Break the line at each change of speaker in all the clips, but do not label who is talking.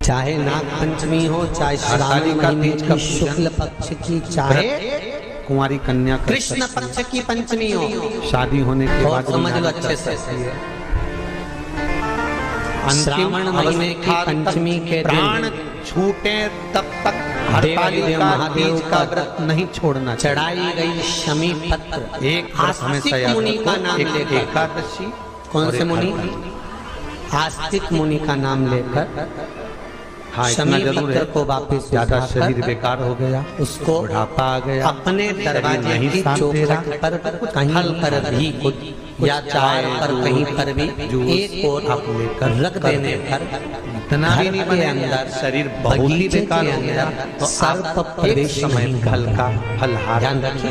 चाहे नाग पंचमी हो, चाहे श्रावण महीने की शुक्ल पक्ष की, चाहे
कुंवारी कन्या
कृष्ण पक्ष की पंचमी हो,
शादी होने के बाद
समझ लो अच्छे से। श्रावण महीने की पंचमी के
प्राण छूटे तब तक
देव महादेव
का व्रत नहीं छोड़ना।
चढ़ाई गई शमी पत्र,
एक
आस्तिक मुनि का नाम लेकर,
एकादशी।
कौन से मुनि? आस्तिक मुनि का नाम लेकर शमी पत्र को वापस
ज्यादा शरीर बेकार हो गया,
उसको
बुढ़ापा आ गया,
अपने दरवाजे की चौखट पर कहीं पर भी या चार पर कहीं पर भी एक और आप लेकर रख देने पर
इतना भी नहीं बने अंदर शरीर बहुत ही बेकार हो गया, तो
सर्प प्रवेश
समय फल का फलहार।
ध्यान रखिए,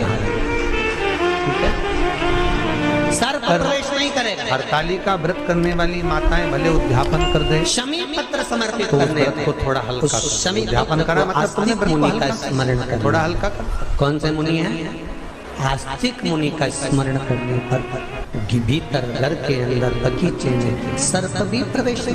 सर्प प्रवेश नहीं करेगा।
हरतालिका व्रत करने वाली माताएं भले उद्यापन कर दे,
शमी पत्र समर्पित
तो
करने
को थोड़ा हल्का कर,
शमी
उद्यापन करा मतलब
आस्तिक मुनि का स्मरण करना,
थोड़ा हल्का कर।
कौन से मुनि है? आस्तिक मुनि का स्मरण करने पर भीतर घर के अंदर बगीचे में सर्प भी प्रवेश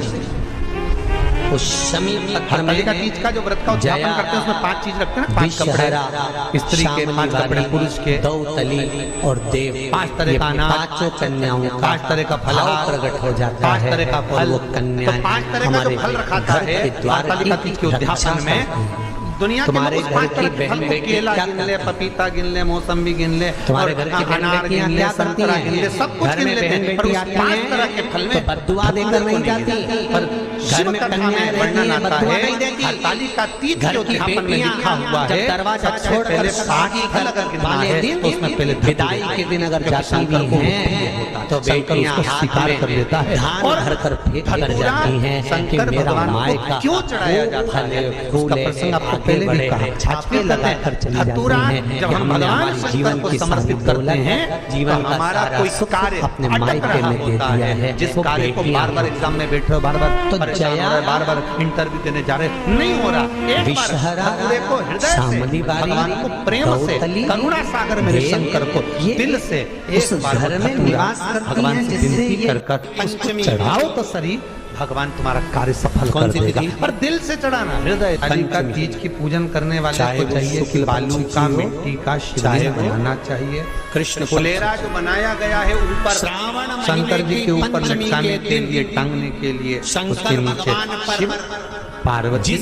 उस शमी पत्र में
का तीज का जो व्रत का उद्यापन करते हैं उसमें 5 चीज रखते हैं ना, 5 कपड़े स्त्री के, 5 कपड़े पुरुष के,
दौतली और देव,
5 तरह का अनाज,
5 कन्याओं का
5 तरह का फल
प्रकट हो जाता है,
5 तरह का फल,
वो कन्या
5 तरह का जो फल रखा है हरतालिका तीज के उद्यापन में। दुनिया
तुम्हारे
के
घर की बहन
केला गिन ले, पपीता गिन ले, मौसम्बी गिन ले,
तुम्हारे घर की
अनार गिन ले, संतरा गिन ले, सब कुछ गिन लेते हैं, पर उस 5 तरह के फल में
बद्दुआ देकर नहीं जाती, पर घर में कन्याएं
वर्णन आता है।
नहीं देती।
हरतालिका तीज के उद्यापन में लिखा हुआ है,
दरवाजा छोड़कर
पहले 5 फल अगर गिनना है तो उसमें पहले
विदाई के दिन अगर जाती भी हैं तो बेटियां
स्वीकार कर लेता है
धान भर कर फेंक कर जाती हैं कि मेरा माय का
क्यों चढ़ाया जाता है, उसका प्रसंग आपको पहले भी कहा।
छाछपे लगाकर चली जाती हैं।
जब हम भगवान
जीवन
को
की
समर्पित करते हैं,
जीवन
तो हमारा कोई कार्य
अपने मायके में दे दिया है,
जिस कार्य को बार-बार एग्जाम में बैठे हो, बार-बार
तो
जया बार-बार इंटरव्यू देने जा रहे, नहीं हो रहा। एक बार को हृदय से भगवान को प्रेम से, करुणा सागर मेरे शंकर को दिल से
उस घर में निवास
भगवान से विनती कर
पंचमी
चढ़ाओ तो सही, भगवान तुम्हारा कार्य सफल कर देगा। पर दिल से चढ़ाना, हृदय। हरतालिका तीज की पूजन करने वाले को चाहिए कि बालू का, मिट्टी का शिवलिंग बनाना चाहिए।
कृष्ण
फुलेरा जो बनाया गया है ऊपर शंकर जी के ऊपर लटकाने के लिए, टांगने के लिए, उसके नीचे शिव, पार्वती,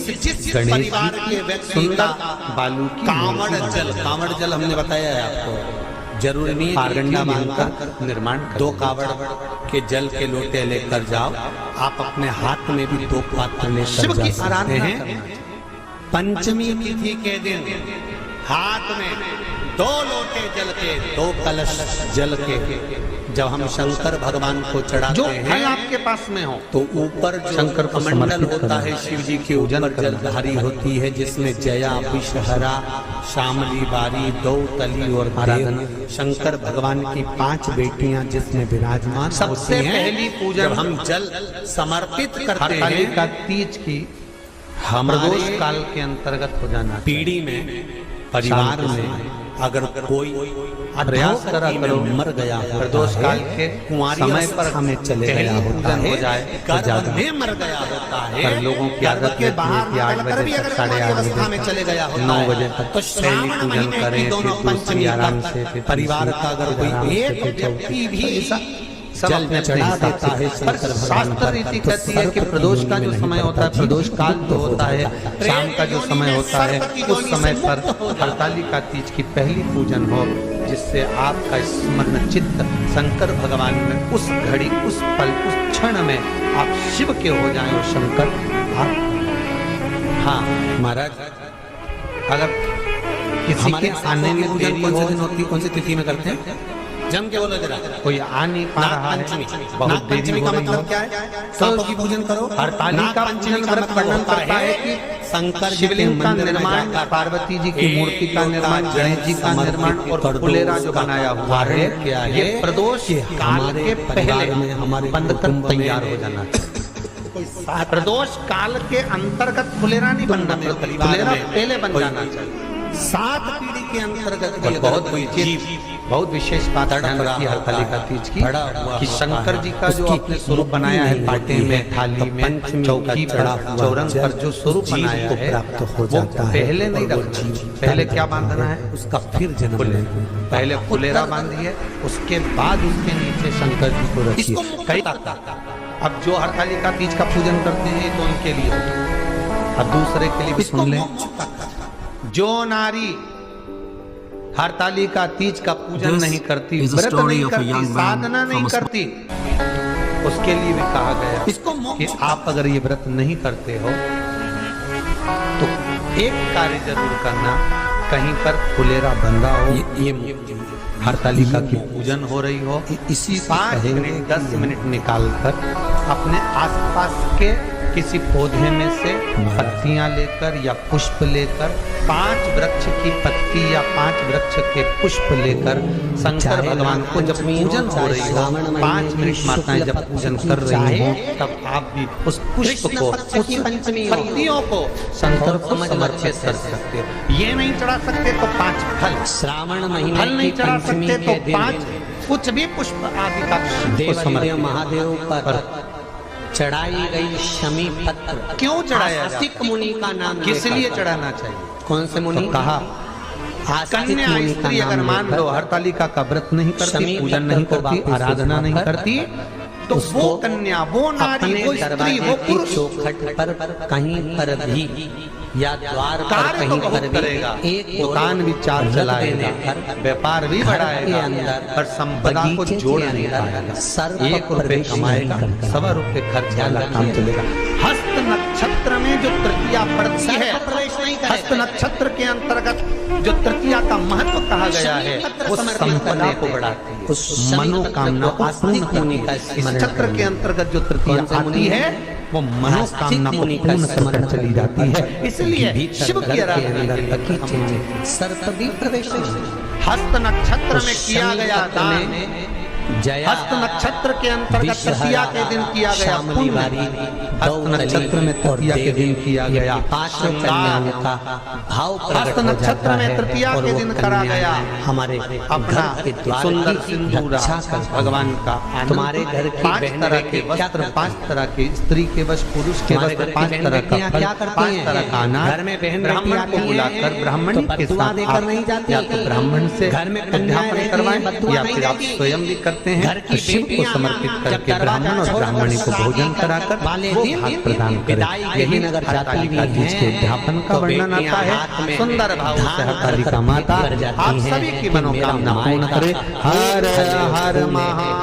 गणेश जी, सुंदर बालू की
कांवड़ जल हमने बताया है आपको, जरूरी नहीं
पारगंडा मांगकर निर्माण।
2 कावड़ के जल के लोटे लेकर जाओ, आप अपने हाथ में भी 2 पात्र लेकर जा सकते हैं। पंचमी तिथि के दिन हाथ में 2 लोटे जल के, 2 कलश जल के जब हम शंकर भगवान को चढ़ाते हैं,
आपके पास में हो
तो ऊपर जो
शंकर को
कमंडल
समर्पित
होता है शिव जी के ऊपर जलधारी होती है, जिसमें जया, विषहरा, शामली, बारी, दौतली और देव, शंकर भगवान की 5 बेटियां जिसमें विराजमान
सबसे पहली पूजन
जब हम जल समर्पित करते हैं।
हरतालिका तीज की प्रदोष काल के अंतर्गत हो जाना।
पीढ़ी में, परिवार में अगर कोई
प्रयास करा करो
मर गया,
प्रदोश काल के
समय पर हमें चले गया होता है,
हो जाए
गर्भ में मर गया होता है,
पर लोगों की आदत
के बाहर
है 8 बजे तक, 8:30 बजे
में चले गया होता
9
है,
बजे तक
तो
पहली पूजन करें,
दोनों
फिर दूसरी आराम से, फिर
परिवार का अगर कोई एक व्यक्ति भी जल में चढ़ा देता है,
पर शास्त्र रीति कहती है कि प्रदोष का जो समय होता है, प्रदोष काल जो होता है, शाम का जो समय होता है, उस समय पर हरतालिका तीज की पहली पूजन हो, जिससे आपका स्मरण चित्त शंकर भगवान में उस घड़ी, उस पल, उस क्षण में आप शिव के हो जाएं और शंकर आप। हाँ
महाराज,
अगर किसी के आने में देरी हो,
कौन सी तिथि में करते हैं? जम के बोलो जरा।
कोई आ नहीं पा रहा है, बहुत देरी हो रही हो,
क्या है? सांपों की पूजन करो।
हरतालिका पूजन व्रत वर्णन करता है कि
शंकर
शिवलिंग का निर्माण, पार्वती जी की मूर्ति का निर्माण, गणेश जी का निर्माण और फुलेरा जो बनाया हुआ है, ये प्रदोष काल के पहले में हमारे बनकर तैयार हो जाना चाहिए। प्रदोष काल के अंतर्गत फुलेरा नहीं बनना, फुलेरा पहले बन जाना चाहिए।
7 पीढ़ी के अंतर्गत
और बहुत बहुत विशेष बात ध्यान रखिए हरतालिका तीज की कि शंकर जी का जो आपने स्वरूप बनाया है पाटे में, थाली में, चौकी पर, चौरंग पर जो स्वरूप बनाया है वो पहले नहीं रखना। पहले क्या बांधना है?
उसका फिर जन्म लेना।
पहले फुलेरा बांधिए, उसके बाद उसके नीचे शंकर जी को रखिए। कई अब जो हरतालिका तीज का पूजन करते हैं तो उनके लिए होता, और दूसरे के लिए भी सुन लें। जो नारी हरतालिका तीज का पूजन नहीं करती, व्रत नहीं करती, साधना नहीं करती, उसके लिए भी कहा गया कि आप अगर ये व्रत नहीं करते हो तो एक कार्य जरूर करना, कहीं पर फुलेरा बंधा हो, ये हरतालिका की पूजन हो रही हो, इसी 5 मिनट 10 मिनट निकालकर अपने आसपास के किसी पौधे में से पत्तियां लेकर या पुष्प लेकर 5 वृक्ष की पत्ती या 5 वृक्ष के पुष्प लेकर शंकर भगवान को जब पूजन हो रही हो, 5 मिनट माताएं जब पूजन कर रही हो, तब आप भी उस पुष्प को, उस पत्तियों को शंकर को समर्पित कर सकते हो। ये नहीं चढ़ा सकते तो 5 फल,
श्रावण महीने
फल नहीं चढ़ा सकते तो 5 कुछ भी पुष्प आदि का
देव महादेव पर चढ़ाई गई शमी पत्र
क्यों चढ़ाया
आस्तिक मुनि का नाम
किस लिए चढ़ाना चाहिए?
कौन से मुनि?
तो कहा कन्या स्त्री अगर मान लो हरतालिका का व्रत नहीं करती, पूजन नहीं करती, आराधना नहीं करती, तो वो कन्या, वो नारी, वो स्त्री, वो पुरुष
चौखट पर कहीं पर भी या द्वार पर कहीं पर भी एक
दुकान भी चार चलाएगा, व्यापार भी बढ़ाएगा, पर संपदा को जोड़ नहीं पाएगा। 1 रुपए कमाएगा, 1.25 रुपए खर्च वाला काम चलेगा। हस्त नक्षत्र में जो तृतीया पड़ती है, हस्त नक्षत्र के अंतर्गत जो तृतीया का महत्व कहा गया है, वो संपदा को बढ़ाती है, मनोकामना को पूर्ण करती है। इस नक्षत्र के अंतर्गत जो तृतीया आती है वो मनोकामना को पूर्ण करकर चली जाती है। इसलिए शिव की आराधना
सर्प भी प्रवेश
हस्त नक्षत्र में किया गया दान, हस्त नक्षत्र के अंतर्गत तृतीया के दिन किया गया पुण्य, हस्त नक्षत्र में तृतीया के दिन किया गया श्रृंगार, हस्त नक्षत्र में तृतीया के दिन करा गया
हमारे
अपना सुंदर सिंदूरा भगवान का,
तुम्हारे घर की
5 तरह के वस्त्र, 5 तरह के स्त्री के वस्त्र, पुरुष के वस्त्र, 5 तरह का फल, 5 तरह का अनाज, ब्राह्मण को बुलाकर ब्राह्मण के साथ या तो ब्राह्मण से अध्यापन करवाएं या फिर आप स्वयं भी करते हैं। शिव को समर्पित करके ब्राह्मण और ब्राह्मणी को भोजन कराकर वो भाग प्रदान करें। यही हरतालिका तीज के उद्यापन का वर्णन आता है। सुंदर भाव से हरतालिका माता आप सभी की मनोकामना पूर्ण करे। हर हर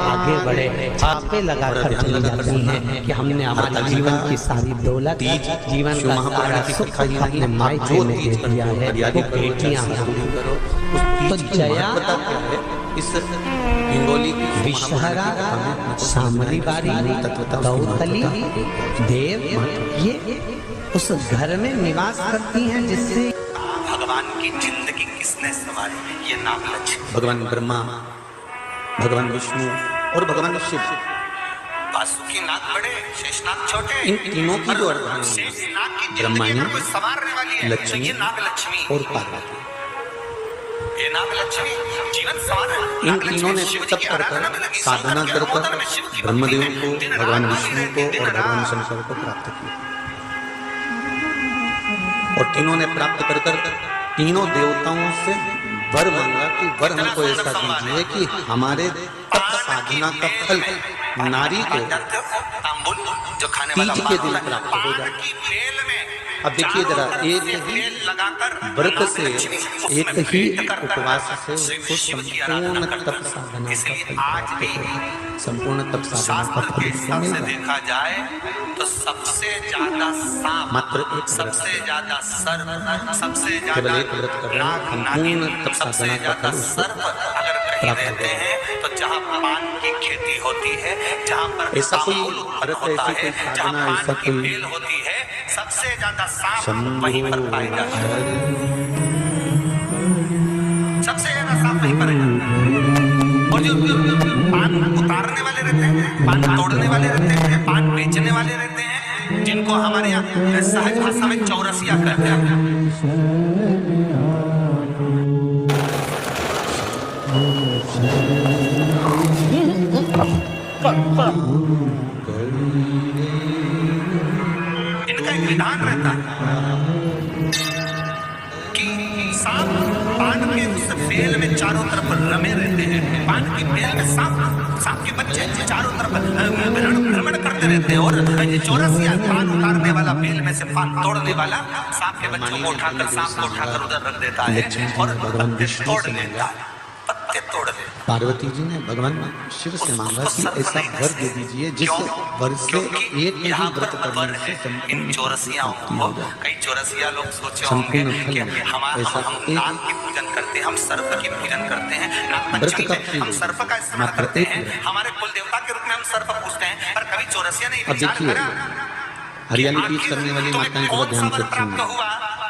आगे बढ़े, छापे लगाकर चली जाती हैं कि हमने हमारे जीवन की सारी दौलत, जीवन का सारा सुख अपने मायके में दे दिया है। वो बेटियां तो जया
इस हिंगोली की
विषहरा, सामरीवारी, गौतली, देव, ये उस घर में निवास करती हैं जिससे
भगवान की जिंदगी किसने संवारी? ये नागलक्ष्मी,
भगवान ब्रह्मा, भगवान विष्णु और भगवान शिव।
वासुकी नाग बड़े, शेषनाग छोटे,
इन तीनों की जो अर्धांगिनी
शेषनाग की
ब्रह्माणी,
जिंदगी पर कोई संवारने वाली है,
लक्ष्मी
तो ये नागलक्ष्मी
और पार्वती,
ये नागलक्ष्मी जीवन संवार।
इन तीनों ने तप कर साधना कर ब्रह्मदेव को, भगवान विष्णु को और भगवान शंकर को प्राप्त किया, और तीनों ने प्राप्त कर तीनों देवताओं से वर मांगा कि वर हमको ऐसा दीजिए कि हमारे तप साधना का फल नारी को
जो खाने वाला
तीज के दिन प्राप्त हो जाए। अब देखिए जरा, एक ही व्रत से, एक ही उपवास से उसको संपूर्ण तप साधना का फल प्राप्त हो, संपूर्ण तप साधना का फल मिल जाए।
देखा जाए तो सबसे ज्यादा सांप,
मात्र एक
सबसे ज्यादा सर्प, सबसे
केवल
ज्यादा
एक व्रत कर रहे हैं, संपूर्ण तप साधना का फल उसको
सर्प अगर कहीं रहते हैं तो जहाँ पान की खेती होती है, जहाँ पर
ऐसा कोई
व्रत
व्रत, ऐसी कोई साधना, ऐसा कोई
बेल होती है, सबसे ज्यादा सांप वहीं पर पाए जाते हैं, सबसे ज्यादा सांप वहीं पर है। और जो पान उतारने वाले रहते हैं, पान तोड़ने वाले रहते हैं, पान बेचने वाले रहते हैं, जिनको हमारे यहाँ सहज भाषा में चौरसिया कहते हैं, इनका एक विधान रहता है कि सांप पान के उस बेल में चारों तरफ रमे रहते हैं। पान की बेल में सांप के बच्चे चारों तरफ भ्रमण करते रहते हैं और चौरसिया पान उतारने वाला बेल में से पान तोड़ने वाला सांप के बच्चों को उठाकर सांप को उठाकर उधर रख देता है और पत्ते तोड़ लेता है, पत्ते तोड़ लेता है।
पार्वती जी ने भगवान शिव से मांगा कि ऐसा वर दे दीजिए जिस वर से एक ही व्रत करने से
इन चौरसियाओं को कई चौरसिया लोग सोचे होंगे कि हम नाग की पूजन करते हैं, हम सर्प की पूजन करते हैं, नागपंचमी में हम सर्प का स्मरण करते हैं, हमारे कुल देवता के रूप में हम सर्प पूजते हैं, पर कभी चौरसिया ने विचार करा
हरियाली तीज करने वाली माताएं को ध्यान से
प्राप्त हुआ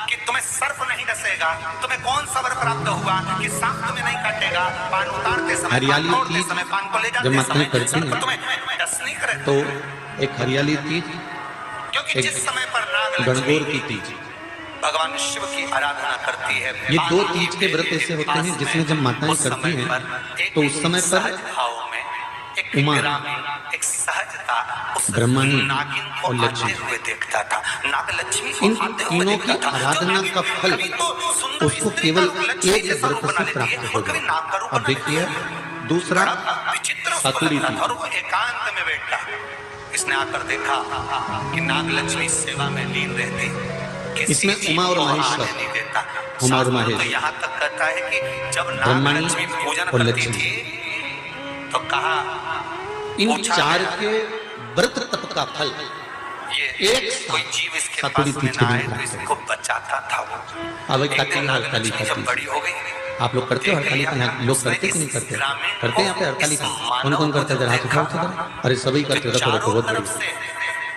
कि तुम्हें सर्प नहीं डसेगा, तुम्हें कौन सा वर प्राप्त हुआ कि सांप तुम्हें नहीं काटेगा, पान उतारते समय
हरियाली तीज
पान को ले
जब
जाते
माताएं
समय
करती
सर्प
हैं
तुम्हें डस नहीं करेगा।
तो एक हरियाली तीज,
क्योंकि जिस समय पर
गणगौर की तीज,
भगवान शिव की आराधना करती है,
ये दो तीज के व्रत ऐसे होते हैं जिसमें जब माताएं करती हैं तो उस समय पर उमा,
एक सहजता उस
ब्रह्मणी
नागिन को
और
आते
लक्ष्मी,
हुए देखता था, नागलक्ष्मी को
इन
आते हुए
तीनों की
देखता था।
आराधना का फल उसको केवल एक व्रत से प्राप्त हो गया। अब देखिए दूसरा सातुरी तीज,
और वो एकांत में बैठा, इसने आकर देखा कि नागलक्ष्मी सेवा में लीन रहती, किसी
इसमें उमा और
को
महेश्वर,
आने नहीं देता।
उमा और
तो
महेश,
यहाँ तक कहता है कि जब
ब्रह्मणी
नागलक्ष्मी पूजन
और
करती
लक्ष्मी,
थी तो कहा
इन चार के व्रत तप का फल
ये
एक
कोई जीव इसके
सातुरी
पास में
तीज के
ना आए
दिन
तो
प्राप्त
इसको बचाता था वो।
अब एक
एक
आती
दिन
है हड़ताली
नागलक्ष्मी
का
जब
तीज।
बड़ी हो गई,
आप लोग करते हो हड़ताली का? यहाँ लोग करते कि नहीं करते? करते हैं यहाँ पे हड़ताली का? कौन कौन करते हैं? जरा हाथ उठाओ जरा। अरे सभी करते, रखो रखो, बहुत बड़ी,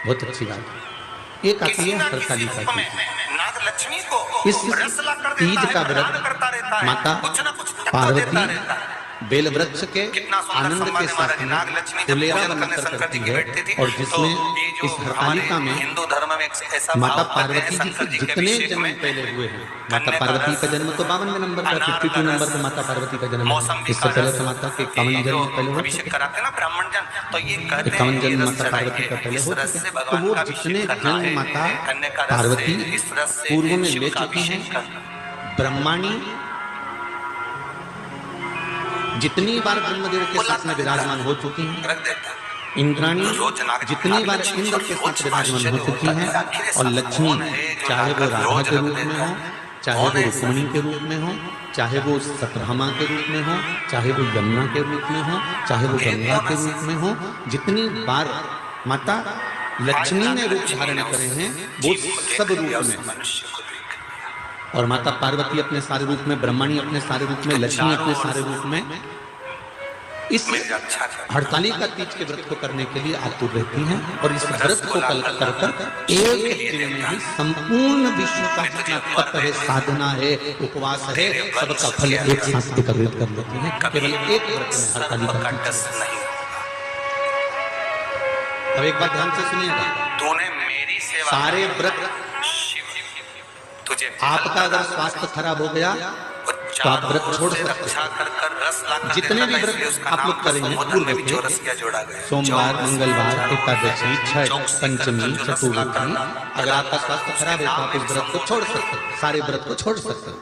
बहुत अच्छी बात। एक आती है हड़ताली का तीज।
नागलक्ष्मी को
इस तीज का व्रत माता पार्वती बेल वृक्ष के आनंद के साथ में फुलेरा बनाकर करती है और जिसमें इस हरतालिका में
हिंदू धर्म में ऐसा
माता पार्वती जी के जितने जन्म पहले हुए हैं, माता पार्वती का जन्म तो 52वें नंबर पर, 52 नंबर पर माता पार्वती का जन्म है। इससे पहले तो माता के 51 जन्म पहले हो चुके,
कराते ना ब्राह्मण जन, तो ये कहते
51 जन्म माता पार्वती का पहले हो चुके। तो वो जितने जन्म माता पार्वती पूर्व में ले चुकी हैं, ब्रह्माणी जितनी बार ब्रह्मदेव के साथ में विराजमान हो चुकी हैं, इंद्राणी जितनी बार इंद्र के साथ विराजमान हो चुकी हैं, और लक्ष्मी चाहे वो राधा के रूप में हो, चाहे वो रुक्मिणी के रूप में हो, चाहे वो सतभामा के रूप में हो, चाहे वो यमुना के रूप में हो, चाहे वो गंगा के रूप में हो, जितनी बार माता लक्ष्मी ने रूप धारण करे हैं वो सब रूप में, और माता पार्वती अपने सारे रूप में, ब्रह्मणी अपने सारे रूप में, लक्ष्मी अपने सारे रूप में इस हड़तालिका तीज के व्रत को करने के लिए आतुर रहती हैं। और इस व्रत को कर कर एक दिन में ही संपूर्ण विश्व का जितना तप है, साधना है, उपवास है, सबका फल एक साथ एकत्रित कर लेती हैं केवल एक व्रत में, हड़तालिका तीज। अब एक बात ध्यान से सुनिएगा,
तूने मेरी सेवा,
सारे व्रत
तुझे
आपका अगर स्वास्थ्य खराब हो गया तो आप व्रत छोड़ सकते हैं। जितने भी व्रत आप लोग करेंगे पूर्व के, सोमवार, मंगलवार, एकादशी, छठ, पंचमी, चतुर्थी, अगर आपका स्वास्थ्य खराब है तो आप इस व्रत को छोड़ सकते हैं, सारे व्रत को छोड़ सकते हैं।